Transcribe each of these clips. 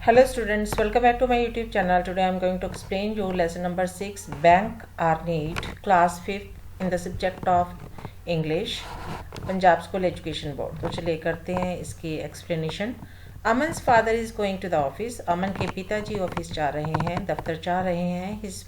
Hello students, welcome back to my YouTube channel. Today I am going to explain you lesson number 6 Bank or Need, class 5th in the subject of English, Punjab school education board. तो चलिए करते हैं इसकी explanation. Aman's father is going to the office. Aman के पिताजी office जा रहे हैं, दफ्तर जा रहे हैं। His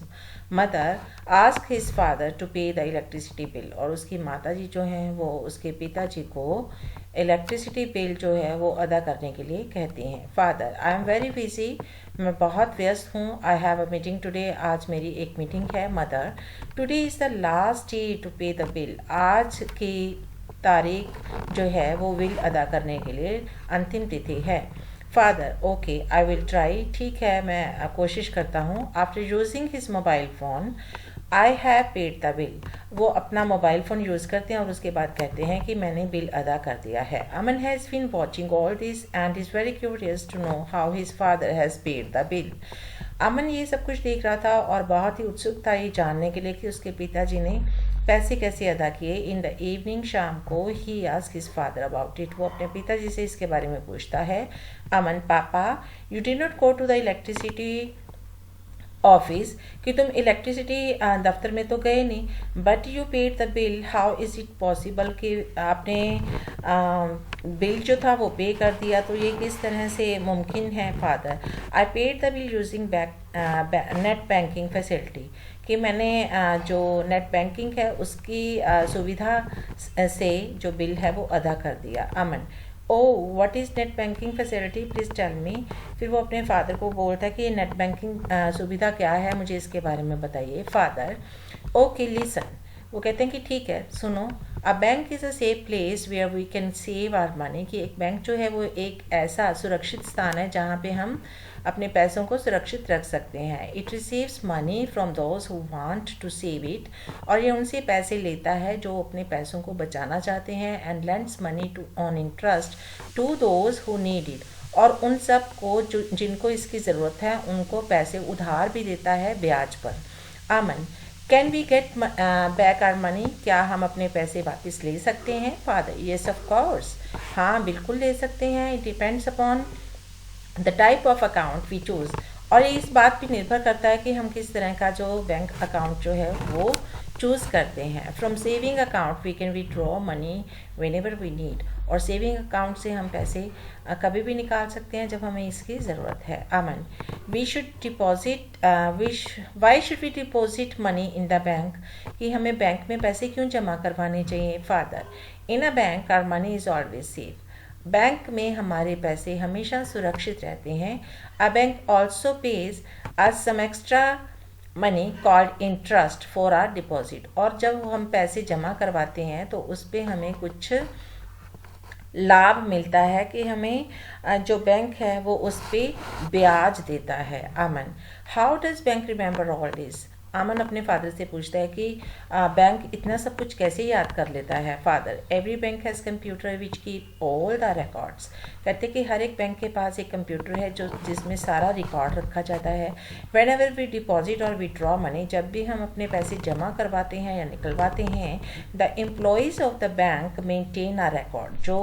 mother ask his father to pay the electricity bill. और उसकी माताजी जो हैं वो उसके पिताजी को इलेक्ट्रिसिटी बिल जो है वो अदा करने के लिए कहती हैं। Father I am very busy, मैं बहुत व्यस्त हूँ। I have a meeting today, आज मेरी एक मीटिंग है। Mother today is the last day to pay the bill, आज की तारीख जो है वो बिल अदा करने के लिए अंतिम तिथि है। Father okay I will try, ठीक है मैं कोशिश करता हूँ। After using his mobile phone I have paid the bill, वो अपना मोबाइल फ़ोन यूज़ करते हैं और उसके बाद कहते हैं कि मैंने बिल अदा कर दिया है। Aman has been watching all this and is very curious to know how his father has paid the bill. Aman ये सब कुछ देख रहा था और बहुत ही उत्सुक था ये जानने के लिए कि उसके पिताजी ने पैसे कैसे अदा किए। इन द इवनिंग, शाम को, he ask his father about it, वो अपने पिताजी से इसके बारे में पूछता है। अमन पापा you did not go to the electricity office, कि तुम इलेक्ट्रिसिटी दफ्तर में तो गए नहीं। But you paid the bill, how is it possible कि आपने बिल जो था वो पे कर दिया, तो ये किस तरह से मुमकिन है। Father I paid the bill using net banking facility, कि मैंने जो नेट बैंकिंग है उसकी सुविधा से जो बिल है वो अदा कर दिया। Aman oh what is net banking facility, please tell me. फिर वो अपने फादर को बोलता है कि नेट बैंकिंग सुविधा क्या है, मुझे इसके बारे में बताइए। फादर ओके लिसन, वो कहते हैं कि ठीक है सुनो। A bank is a safe place where we can save our money, कि एक बैंक जो है वो एक ऐसा सुरक्षित स्थान है जहाँ पे हम अपने पैसों को सुरक्षित रख सकते हैं। It receives money from those who want to save it, और ये उनसे पैसे लेता है जो अपने पैसों को बचाना चाहते हैं। And lends money to on interest to those who need it, और उन सब को जो जिनको इसकी ज़रूरत है उनको पैसे उधार भी देता है ब्याज पर। Aman can we get back our money, क्या हम अपने पैसे वापस ले सकते हैं। फादर येस ऑफ कोर्स, हाँ बिल्कुल ले सकते हैं। It depends upon the type of account we choose, और ये इस बात पे निर्भर करता है कि हम किस तरह का जो बैंक अकाउंट जो है वो चूज़ करते हैं। From saving account we can withdraw money whenever we need, और सेविंग अकाउंट से हम पैसे कभी भी निकाल सकते हैं जब हमें इसकी ज़रूरत है। Aman we should deposit why should we deposit money in the bank, कि हमें बैंक में पैसे क्यों जमा करवाने चाहिए। Father in a bank our money is always safe, bank में हमारे पैसे हमेशा सुरक्षित रहते हैं। A bank also pays us some extra money called interest for our deposit, और जब हम पैसे जमा करवाते हैं तो उस पर हमें कुछ लाभ मिलता है कि हमें जो बैंक है वो उस पर ब्याज देता है। Aman how does bank remember all this, Aman अपने फादर से पूछता है कि बैंक इतना सब कुछ कैसे याद कर लेता है। Father every bank has computer which keep all the records, कहते कि हर एक बैंक के पास एक कंप्यूटर है जो जिसमें सारा रिकॉर्ड रखा जाता है। वेन एवर वी डिपॉजिट और विड्रॉ मनी, जब भी हम अपने पैसे जमा करवाते हैं या निकलवाते हैं, the employees of the bank maintain a record, जो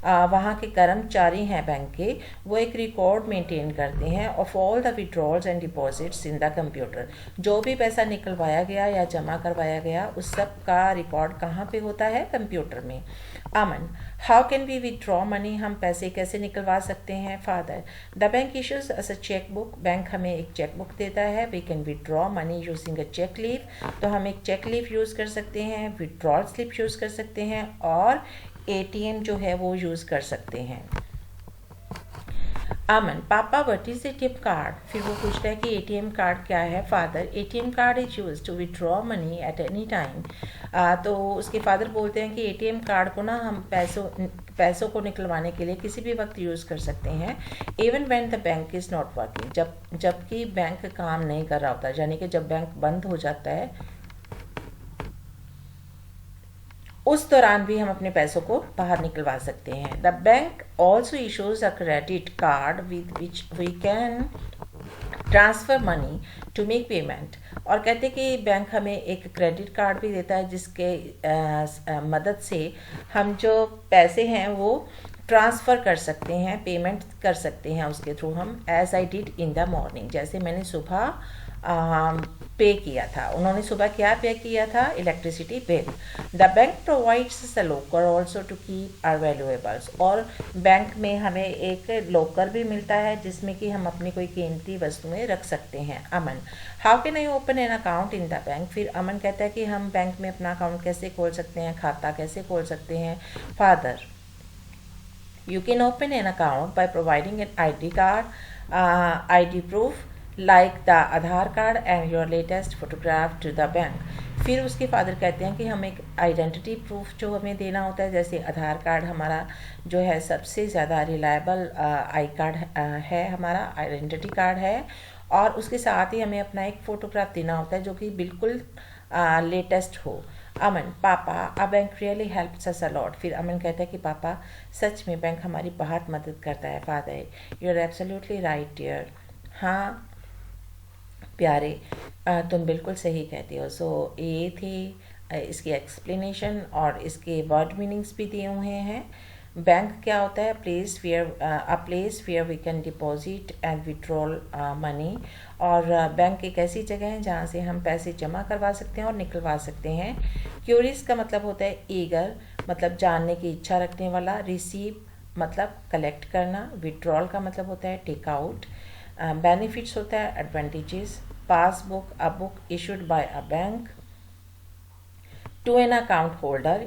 वहाँ के कर्मचारी हैं बैंक के, वो एक रिकॉर्ड मेंटेन करते हैं of all the withdrawals and deposits in the computer, जो भी पैसा निकलवाया गया या जमा करवाया गया उस सब का रिकॉर्ड कहाँ पे होता है, कंप्यूटर में। Aman how can we withdraw money, हम पैसे कैसे निकलवा सकते हैं। Father the bank issues us a cheque book, bank हमें एक चेक बुक देता है। We can withdraw money using a cheque leaf, तो हम एक चेक लीफ यूज़ कर सकते हैं, विड्रॉल स्लिप यूज़ कर सकते हैं, और ATM जो है वो यूज़ कर सकते हैं। अमन पापा व्हाट इज़ ATM कार्ड, फिर वो पूछता है कि ATM कार्ड क्या है। Father ATM card is use to withdraw money at any time, तो उसके फादर बोलते हैं कि ATM कार्ड को ना हम पैसों को निकलवाने के लिए किसी भी वक्त यूज़ कर सकते हैं। Even when the bank is not working, जबकि बैंक काम नहीं कर रहा होता, यानी कि जब बैंक बंद हो जाता है उस दौरान भी हम अपने पैसों को बाहर निकलवा सकते हैं। The bank also issues a credit card with which we can transfer money to make payment, और कहते कि बैंक हमें एक क्रेडिट कार्ड भी देता है जिसके मदद से हम जो पैसे हैं वो ट्रांसफ़र कर सकते हैं, पेमेंट कर सकते हैं उसके थ्रू हम, as I did in the morning, जैसे मैंने सुबह पे किया था। उन्होंने सुबह क्या पे किया था? Electricity bill. The bank provides a locker also to keep our valuables, और बैंक में हमें एक लॉकर भी मिलता है जिसमें कि हम अपनी कोई कीमती वस्तुएं रख सकते हैं। Aman, how can I open an account in the bank? फिर अमन कहता है कि हम बैंक में अपना अकाउंट कैसे खोल सकते हैं, खाता कैसे खोल सकते हैं। Father, you can open an account by providing an ID card, ID proof like the Aadhaar card and your latest photograph to the bank. फिर उसके फादर कहते हैं कि हम एक आइडेंटिटी प्रूफ जो हमें देना होता है, जैसे आधार कार्ड हमारा जो है सबसे ज़्यादा रिलायबल आई कार्ड है, हमारा आइडेंटिटी कार्ड है, और उसके साथ ही हमें अपना एक फ़ोटोग्राफ देना होता है जो कि बिल्कुल लेटेस्ट हो। अमन, पापा, a bank really helps us a lot. फिर अमन कहता है कि पापा सच में बैंक हमारी बहुत मदद करता है। Father, you are absolutely right dear. हाँ प्यारे, तुम बिल्कुल सही कहती हो। सो ये थी इसकी एक्सप्लेनेशन, और इसके वर्ड मीनिंग्स भी दिए हुए हैं। बैंक क्या होता है? Place where we can deposit and withdrawal money, और बैंक एक ऐसी जगह है जहाँ से हम पैसे जमा करवा सकते हैं और निकलवा सकते हैं। क्यूरियस का मतलब होता है ईगर, मतलब जानने की इच्छा रखने वाला। रिसीव मतलब कलेक्ट करना। विड्रॉल का मतलब होता है टेक आउट। बेनिफिट्स होता है advantages. Passbook, a book issued by a bank to an account holder,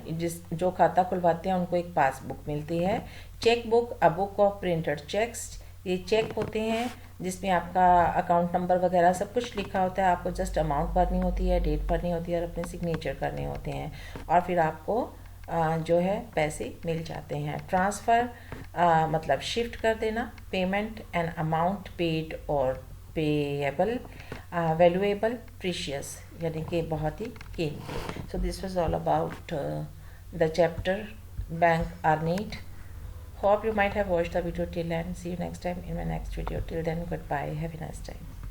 जो खाता खुलवाते हैं उनको एक पासबुक मिलती है। Cheque book, a book of printed cheques, ये चेक होते हैं जिसमें आपका अकाउंट नंबर वगैरह सब कुछ लिखा होता है, आपको जस्ट अमाउंट भरनी होती है, डेट भरनी होती है और अपने सिग्नेचर करने होते हैं, और फिर आपको जो है पैसे मिल जाते हैं। ट्रांसफ़र मतलब शिफ्ट कर देना। पेमेंट, एन अमाउंट पेड और पेएबल। वैल्यूएबल, प्रीशियस यानी कि बहुत ही कीमती। So this was all about the chapter bank are need. Hope you might have watched the video till end. See you next time in my next video. Till then, goodbye. Have a nice time.